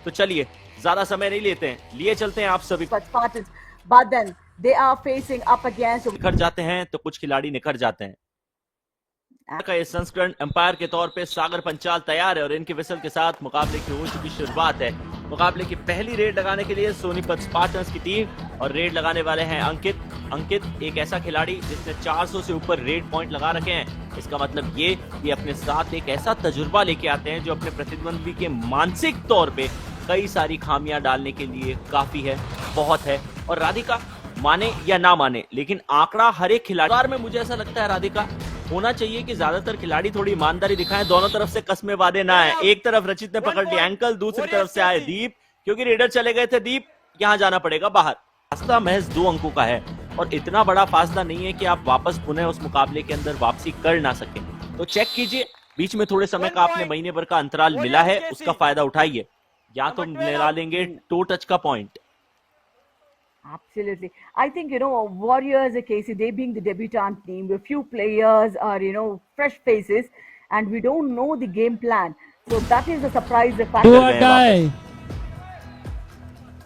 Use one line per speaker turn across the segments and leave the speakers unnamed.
तो चलिए ज्यादा समय नहीं लेते हैं, लिए चलते हैं आप सभी।
But then they are facing up against
निखर जाते हैं तो कुछ खिलाड़ी निखर जाते हैं। का ये संस्करण अंपायर के तौर पे सागर पंचाल तैयार है और इनके विसल के साथ मुकाबले की हो चुकी शुरुआत है। मुकाबले की पहली रेड लगाने के लिए सोनीपत स्पार्टन्स की टीम और रेड लगाने वाले हैं अंकित एक ऐसा खिलाड़ी जिसने 400 से ऊपर रेड पॉइंट लगा रखे हैं। इसका मतलब ये कि अपने साथ एक ऐसा तजुर्बा लेके आते हैं जो अपने प्रतिद्वंदी के मानसिक तौर पे कई सारी खामियां डालने के लिए काफी है, बहुत है। और राधिका माने या ना माने, लेकिन आंकड़ा हर एक खिलाड़ी में मुझे ऐसा लगता है राधिका होना चाहिए कि ज्यादातर खिलाड़ी थोड़ी ईमानदारी दिखाएं, दोनों तरफ से कस्में वादे ना है। एक तरफ रचित ने पकड़ लिया एंकल, दूसरी तरफ से आए दीप, क्योंकि रेडर चले गए थे दीप, यहां जाना पड़ेगा बाहर। फासला महज 2 अंकों का है और इतना बड़ा फासला नहीं है कि आप वापस पुनः उस मुकाबले के अंदर वापसी कर ना सके। तो चेक कीजिए, बीच में थोड़े समय का आपने महीने भर का अंतराल मिला है, उसका फायदा उठाइए, या तो मिला लेंगे टो टच का point.
Absolutely. I think, Warriors, KC, they being the debutant team, a few players are, fresh faces, and we don't know the game plan. So that is the surprise, the fact.
Do or die.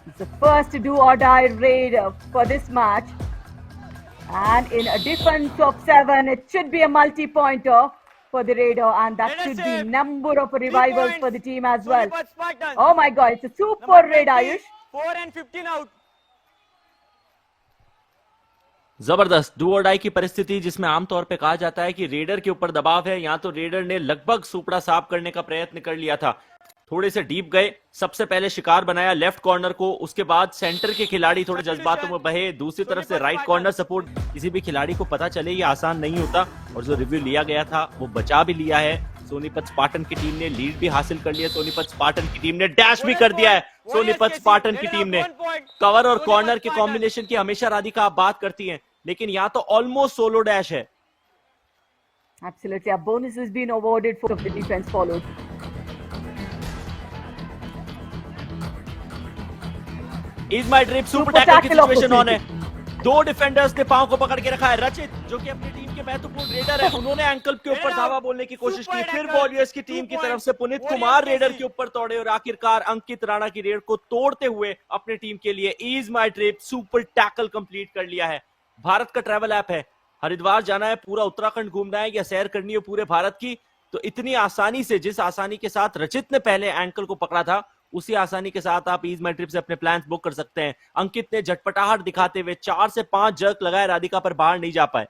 It's the first do or die raid for this match. And in a different top 7, it should be a multi-pointer for the Raider, and that should be number of revivals for the team as well. Oh my God, it's a super raid, Ayush.
4 and 15 out.
जबरदस्त do और die की परिस्थिति, जिसमें आमतौर पे कहा जाता है कि रेडर के ऊपर दबाव है। यहां तो रेडर ने लगभग सुपड़ा साफ करने का प्रयत्न कर लिया था, थोड़े से डीप गए, सबसे पहले शिकार बनाया लेफ्ट कॉर्नर को, उसके बाद सेंटर के खिलाड़ी थोड़े जज्बातों में बहे, दूसरी तरफ से राइट कॉर्नर सपोर्ट। किसी भी खिलाड़ी को पता चले ये आसान नहीं होता, और जो रिव्यू लिया गया था वो बचा भी लिया है। सोनीपत स्पार्टन की टीम ने लीड भी हासिल कर लिया, सोनीपत स्पार्टन की टीम ने डैश भी कर दिया है। सोनीपत स्पार्टन की टीम ने कवर और कॉर्नर के कॉम्बिनेशन की हमेशा राधिका आप बात करती हैं, लेकिन यहाँ तो ऑलमोस्ट सोलो डैश है।
Absolutely, a bonus has been awarded for the defense followed.
Is my drip super tackle की सिचुएशन ऑन है। 2 डिफेंडर्स ने पांव को पकड़ के रखा है। रचित जो कि अपनी टीम के महत्वपूर्ण रेडर है, उन्होंने एंकल के ऊपर धावा बोलने की कोशिश की, फिर वॉरियर्स की टीम की तरफ से पुनीत कुमार रेडर के ऊपर तोड़े और आखिरकार अंकित राणा की रेड को तोड़ते हुए अपनी टीम के लिए is my trip super tackle complete कर लिया है। भारत का ट्रैवल ऐप है, हरिद्वार जाना है, पूरा उत्तराखंड घूमना है या सैर करनी है पूरे भारत की, तो इतनी आसानी से, जिस आसानी के साथ रचित ने पहले एंकल को पकड़ा था, उसी आसानी के साथ आप ईज माई ट्रिप से अपने प्लान्स बुक कर सकते हैं। अंकित ने झटपटाहट दिखाते हुए 4 से 5 जर्क लगाए, राधिका पर बाहर नहीं जा पाए।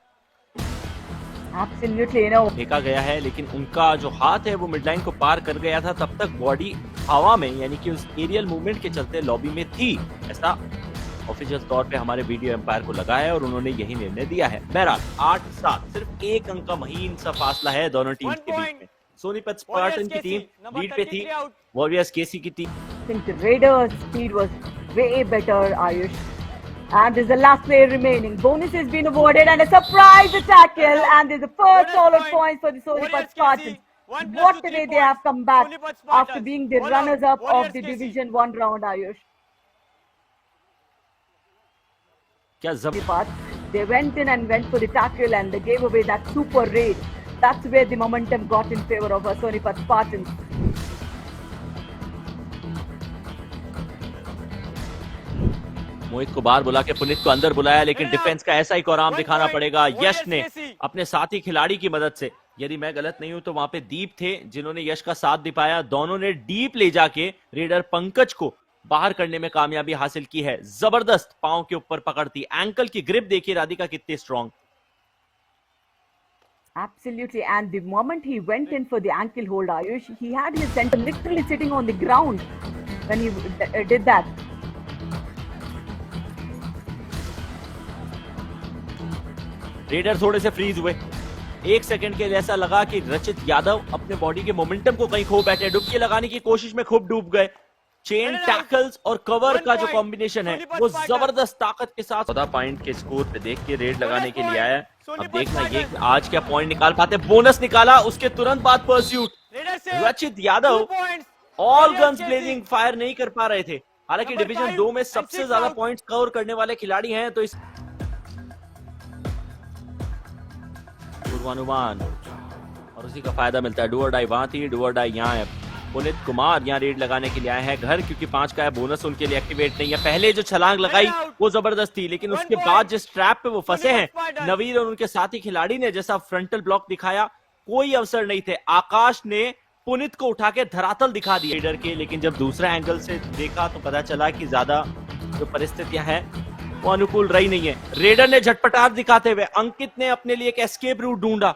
देखा गया है, लेकिन उनका जो हाथ है वो मिडलाइन को पार कर गया था, तब तक बॉडी हवा में, यानी कि उस एरियल मूवमेंट के चलते लॉबी में थी, ऐसा ऑफिशियल तौर पे हमारे वीडियो एम्पायर को लगा है और उन्होंने यही निर्णय दिया है। बहरहाल 8-7 सिर्फ 1 अंक का महीन सा फासला है दोनों टीम के बीच में। सोनीपत स्पार्टन की टीम लीड पे थी, वॉरियर्स केसी की team.
I think the Raiders' speed was way better, Ayush. And there's the last player remaining. Bonus has been awarded and a surprise tackle, and there's the first solid point for the Sonipat Spartans. What a way they have come back after being the runners-up of the Division 1 round, Ayush. They went in and went for the tackle and they gave away that super raid. That's where the momentum got in favor of Sonipat Spartans.
मोहित को बाहर बुला के पुनीत को अंदर बुलाया, लेकिन defence का ऐसा ही कोराम दिखाना पड़ेगा यश ने अपने साथी खिलाड़ी की मदद से। यदि मैं गलत नहीं हूं तो वहां पे दीप थे जिन्होंने यश का साथ दिखाया, दोनों ने डीप ले जाके रेडर पंकज को बाहर करने में कामयाबी हासिल की है। जबरदस्त पांव के ऊपर पकड़ती, एंकल की ग्रिप देखिए राधिका कितनी strong.
Absolutely, and the moment he went in for the ankle hold, Ayush, he had his center literally sitting on the ground when he did that.
Raider थोड़े से फ्रीज हुए, 1 सेकंड के लिए ऐसा लगा कि रचित यादव अपने बॉडी के मोमेंटम को कहीं खो बैठे, डुबकी लगाने की कोशिश में खूब डूब गए। चेन टैकल्स और कवर का जो कॉम्बिनेशन है वो जबरदस्त ताकत के साथ 14 पॉइंट के स्कोर पे देख के रेड लगाने के लिए आया है। अब देखना ये कि आज क्या पॉइंट निकाल पाते। बोनस निकाला, उसके तुरंत बाद परस्यूट। रचित Yadav all guns blazing fire नहीं कर पा रहे थे, हालांकि डिवीजन 2 में सबसे ज्यादा पॉइंट्स कवर करने वाले खिलाड़ी हैं, तो इस पूर्वानुमान और उसी का फायदा मिलता है। डू और डाई वहां थी, डू और डाई यहाँ है। पुनीत कुमार यहाँ रेड लगाने के लिए आए हैं घर, क्योंकि 5 का है बोनस उनके लिए एक्टिवेट नहीं है। पहले जो छलांग लगाई वो जबरदस्त थी, लेकिन उसके बाद जिस ट्रैप पे वो फंसे हैं नवीर और उनके साथी खिलाड़ी ने, जैसा फ्रंटल ब्लॉक दिखाया, कोई अवसर नहीं थे। आकाश ने पुनीत को उठा के धरातल दिखा दिया रेडर के, लेकिन जब दूसरा एंगल से देखा तो पता चला कि ज्यादा जो परिस्थितियां हैं वो अनुकूल रही नहीं है। रेडर ने झटपटाहट दिखाते हुए अंकित ने अपने लिए एक एस्केप रूट ढूंढा,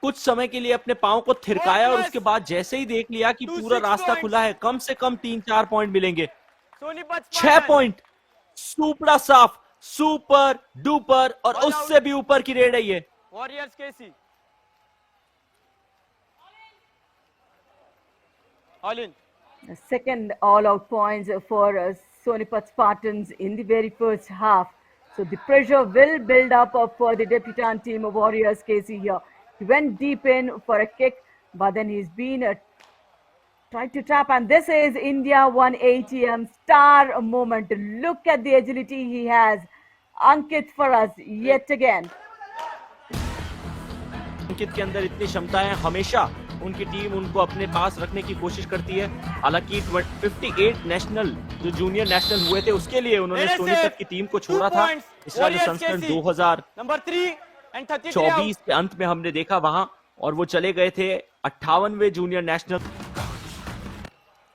कुछ समय के लिए अपने पांव को थिरकाया और उसके बाद जैसे ही देख लिया कि पूरा रास्ता खुला है, कम से कम 3-4 पॉइंट मिलेंगे। 6 पॉइंट, सुपड़ा साफ, सुपर डुपर और उससे भी ऊपर की रेड है ये।
Warriors KC all in.
Second all-out points for Sonipat Spartans in the very first half. So the pressure will build up for the debutant team of Warriors KC here. He went deep in for a kick, but then he's been tried to trap, and this is India 1 ATM star moment. Look at the agility he has. Ankit for us yet again.
अंकित के अंदर इतनी क्षमता है, हमेशा उनकी team उनको अपने पास रखने की कोशिश करती है। हालांकि 58 नेशनल जो जूनियर नेशनल हुए थे उसके लिए उन्होंने सोनीपत की टीम को छोड़ा था। इसका जो संस्करण 2024 के अंत में हमने देखा वहां, और वो चले गए थे 58वें जूनियर नेशनल।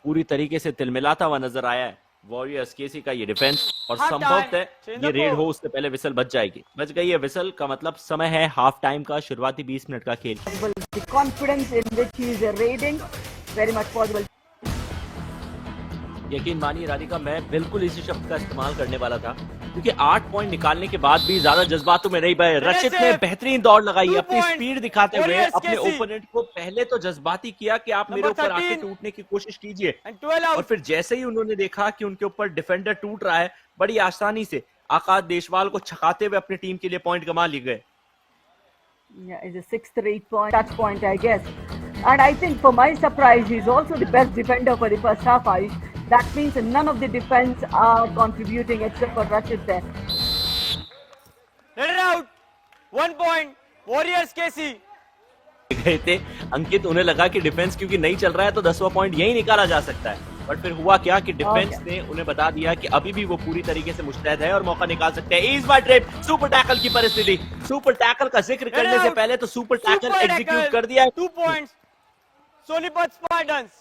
पूरी तरीके से तिलमिलाता हुआ नजर आया है वॉरियर्स केसी का ये डिफेंस, और संभवतः ये रेड हो उससे पहले विसल बच जाएगी। बच गई है विसल का मतलब समय है हाफ टाइम का, शुरुआती 20 मिनट का खेल।
The confidence in which he is raiding, very much possible.
यकीन मानिए राधिका, मैं बिल्कुल इसी शब्द का इस्तेमाल करने वाला था, क्योंकि 8 पॉइंट निकालने के बाद भी ज्यादा जज्बातों में नहीं बहे। रचित ने बेहतरीन दौड़ लगाई, अपनी स्पीड दिखाते हुए अपने ओपोनेंट को पहले तो जज्बाती किया कि आप मेरे ऊपर आके टूटने की कोशिश कीजिए, और फिर जैसे ही उन्होंने देखा कि उनके ऊपर डिफेंडर टूट रहा है, बड़ी आसानी से आकाश देशवाल को छकाते हुए अपनी टीम के लिए पॉइंट कमा लिए गए।
Yeah, it's a 6th or 8th point, touch point, I guess. And I think for my surprise, he's also the best defender for the first half, Ayush. That means none of the defense are contributing except for Rashid there.
Let it out. 1 point. Warriors KC.
गए थे अंकित, उन्हें लगा कि defence क्योंकि नहीं चल रहा है तो 10वां पॉइंट यही निकाला जा सकता है, बट फिर हुआ क्या कि डिफेंस ने उन्हें बता दिया कि अभी भी वो पूरी तरीके से मुस्तैद है और मौका निकाल सकते हैं। इस बार ट्रिप सुपर टैकल की परिस्थिति, सुपर टैकल का जिक्र करने से पहले तो सुपर टैकल एग्जीक्यूट कर दिया।
2 points. Sonipat Spartans.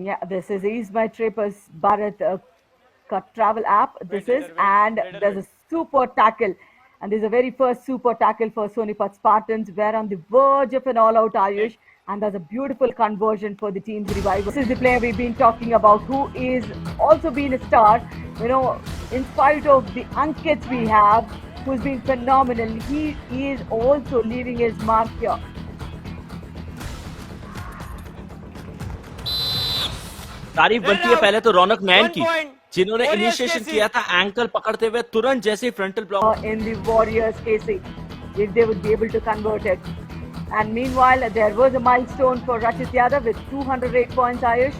Yeah, this is Ease My Trip as Bharat travel app. This is, and there's a super tackle. And this is the very first super tackle for Sonipat Spartans. We're on the verge of an all-out Ayush. And there's a beautiful conversion for the team's revival. This is the player we've been talking about, who is also been a star. You know, in spite of the Ankits we have, who's been phenomenal, he is also leaving his mark here.
तारीफ बनती है पहले तो रौनक man की, जिन्होंने initiation किया था ankle पकड़ते हुए तुरंत जैसे frontal block.
In the Warriors KC, if they would be able to convert it. And meanwhile, there was a milestone for Rachit Yadav with 208 points, Ayush.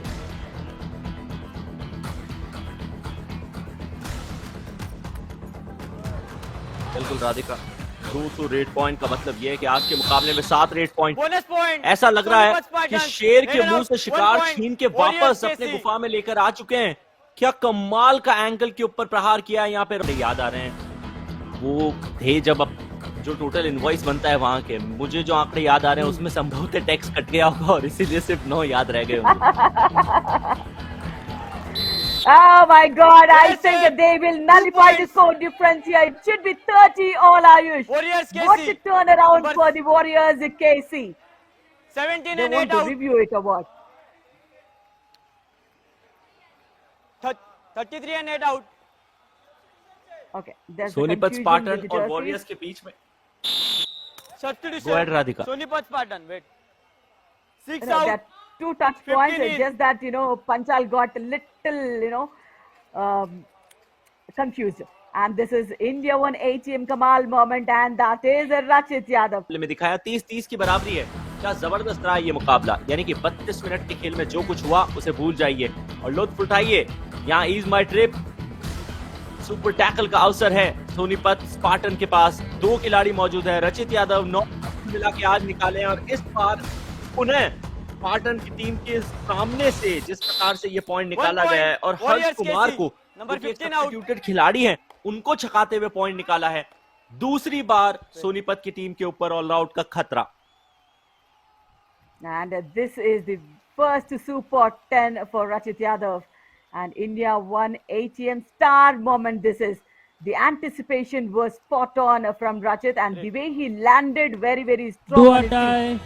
बिल्कुल राधिका, 200 रेड पॉइंट का मतलब यह है कि आज के मुकाबले में 7 रेड पॉइंट।
Bonus point.
ऐसा लग रहा है कि शेर के मुंह से शिकार
1 point.
छीन के वापस अपने गुफा में लेकर आ चुके हैं। क्या कमाल का एंकल के ऊपर प्रहार किया है यहाँ पे। याद आ रहे हैं वो थे जब अब जो टोटल इनवॉइस बनता है वहां के, मुझे जो आंकड़े याद आ रहे हैं उसमें संभवतः टैक्स कट गया होगा और इसीलिए सिर्फ 9 याद रह गए होंगे।
Oh my God! I think that they will nullify the score difference here. It should be 30 all, Ayush.
Warriors KC.
What a turnaround for the Warriors KC.
17
They
and
want
8
to
out.
review it or what?
33 and 8 out.
Okay. There's the
Sonipat
confusion
Spartan
with the
और
jerseys.
Warriors के बीच में
Substitution.
Go ahead, Radhika.
Sonipat Spartan. Wait. 6
You know,
out.
that 2 touch points.
15
It's just that, you know, Panchal got a little, confused. And this is India 1 ATM Kamal moment, and that is Rachit Yadav.
में दिखाया 30-30 की बराबरी है। क्या जबरदस्त रहा ये मुकाबला, यानी कि 32 मिनट के खेल में जो कुछ हुआ उसे भूल जाइए और लुत्फ उठाइए। यहाँ is my trip super tackle का अवसर है सोनीपत स्पार्टन के पास। 2 खिलाड़ी मौजूद है, रचित यादव 9 मिला के आज निकाले और इस बार उन्हें स्पार्टन की टीम के सामने से जिस प्रकार से ये पॉइंट निकाला
point.
गया है और हर्ष
Warriors
कुमार
KC,
को
number
जो कि एक
15 out.
सब्स्टिट्यूटेड खिलाड़ी हैं उनको छकाते हुए पॉइंट निकाला है। दूसरी बार सोनीपत की टीम के ऊपर ऑल आउट का खतरा।
And this is the first Super 10 for Rachit Yadav. And India won ATM star moment. This is the anticipation was spot on from Rachit, and the way he landed very, very strong.
Do
on
or
his feet.
die.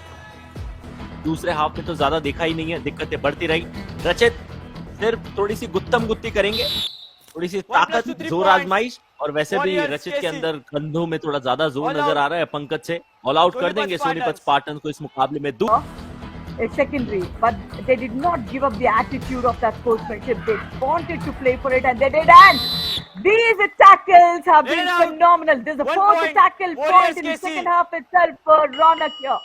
दूसरे half में तो ज्यादा देखा ही नहीं है, दिक्कतें बढ़ती रही। रचित सिर्फ थोड़ी सी गुत्तम गुत्ती करेंगे, थोड़ी सी
1 plus
ताकत
2 3
जोर
points.
आजमाइश, और वैसे भी
Warriors
रचित के
KC.
अंदर कंधों में थोड़ा ज्यादा जोर
All
नजर
out.
आ रहा है पंकज से। ऑल आउट कर
सोनीपत
देंगे सोनीपत
Spartans.
स्पार्टन को इस मुकाबले में।
It's secondary, but they did not give up the attitude of that sportsmanship. They wanted to play for it, and they did. And these tackles have
Let
been
it out.
phenomenal. This is the
1
fourth
point.
tackle
Warriors
point in the
KC.
second half itself for Ronak here.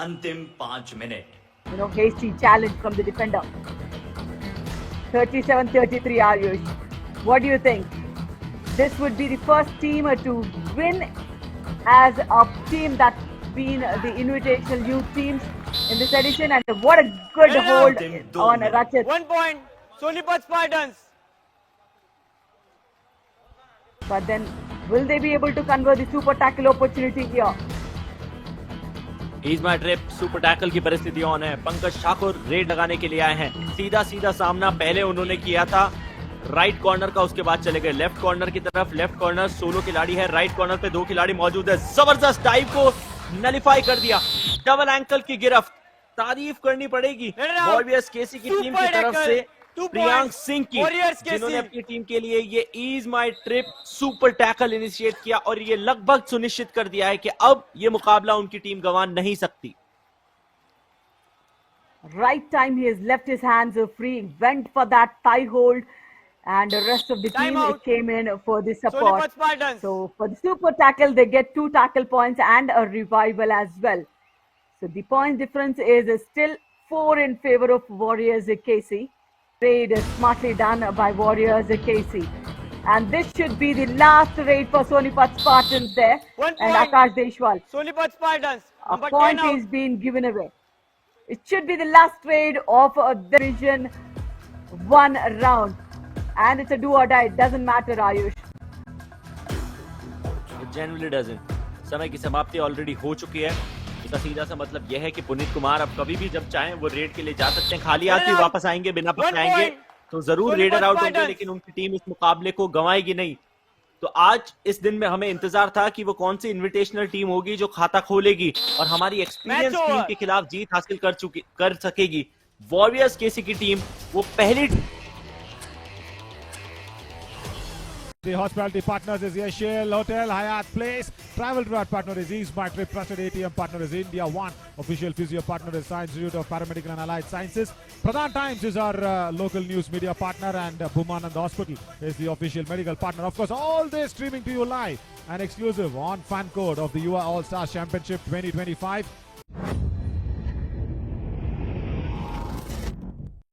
अंतिम 5 minute.
Hasty challenge from the defender. 37-33 Ayush. What do you think? This would be the first team to win as a team that's been the invitational youth teams in this edition, and what a good
Let it
hold
out.
on Rachit.
1 point. Sonipat Spartans.
But then, will they be able to convert the super tackle opportunity here?
He's my trip, super tackle की परिस्थिति on है। Pankaj Thakur red लगाने के लिए आए हैं। सीधा सीधा सामना पहले उन्होंने किया था राइट कॉर्नर का, उसके बाद चले गए लेफ्ट कॉर्नर की तरफ। लेफ्ट कॉर्नर सोलो खिलाड़ी है, राइट कॉर्नर पे 2 खिलाड़ी मौजूद है। जबरदस्त डाइव को नलिफाई कर दिया, डबल एंकल की गिरफ्त, तारीफ करनी पड़ेगी वॉरियर्स केसी की टीम की तरफ से प्रियांक सिंह की, जिन्होंने अपनी टीम के लिए ये ईज माई ट्रिप सुपर टैकल इनिशिएट किया और ये लगभग सुनिश्चित कर दिया है कि अब ये मुकाबला उनकी टीम गंवा नहीं सकती।
Right time, he has left his hands free, went for that thigh hold, and the rest of the
Time
team
out.
came in for the support.
Sonipat Spartans.
So for the super tackle, they get 2 tackle points and a revival as well. So the point difference is still 4 in favor of Warriors KC. Raid is smartly done by Warriors KC. And this should be the last raid for Sonipat Spartans there.
1
And
point.
Akash Deshwal.
Sonipat Spartans.
A
Number 10
point
out.
is being given away. It should be the last raid of Division 1 round. And it's a do or die. It doesn't matter, Ayush.
It genuinely doesn't. समय की समाप्ति already हो चुकी है। इसका सीधा सा मतलब यह है कि पुनीत कुमार अब कभी भी जब चाहें वो रेड के लिए जा सकते हैं। खाली हाथ भी वापस आएंगे, बिना पकड़े आएंगे तो जरूर रेडर आउट होंगे, लेकिन उनकी टीम इस मुकाबले को गंवाएगी नहीं। तो आज इस दिन में हमें इंतजार था कि वो कौन सी इन्विटेशनल टीम होगी जो खाता खोलेगी और हमारी एक्सपीरियंस
Match
टीम
over.
के खिलाफ जीत हासिल कर सकेगी। वॉरियर्स केसी की टीम वो पहली
The hospitality partners is Yashil Hotel, Hyatt Place. Travel to our partner is Ease My Trip. Trusted ATM partner is India One. Official physio partner is Science Institute of Paramedical and Allied Sciences. Pradhan Times is our local news media partner, and Bhumanand Hospital is the official medical partner. Of course, all this streaming to you live and exclusive on Fan Code of the UA All Stars Championship 2025.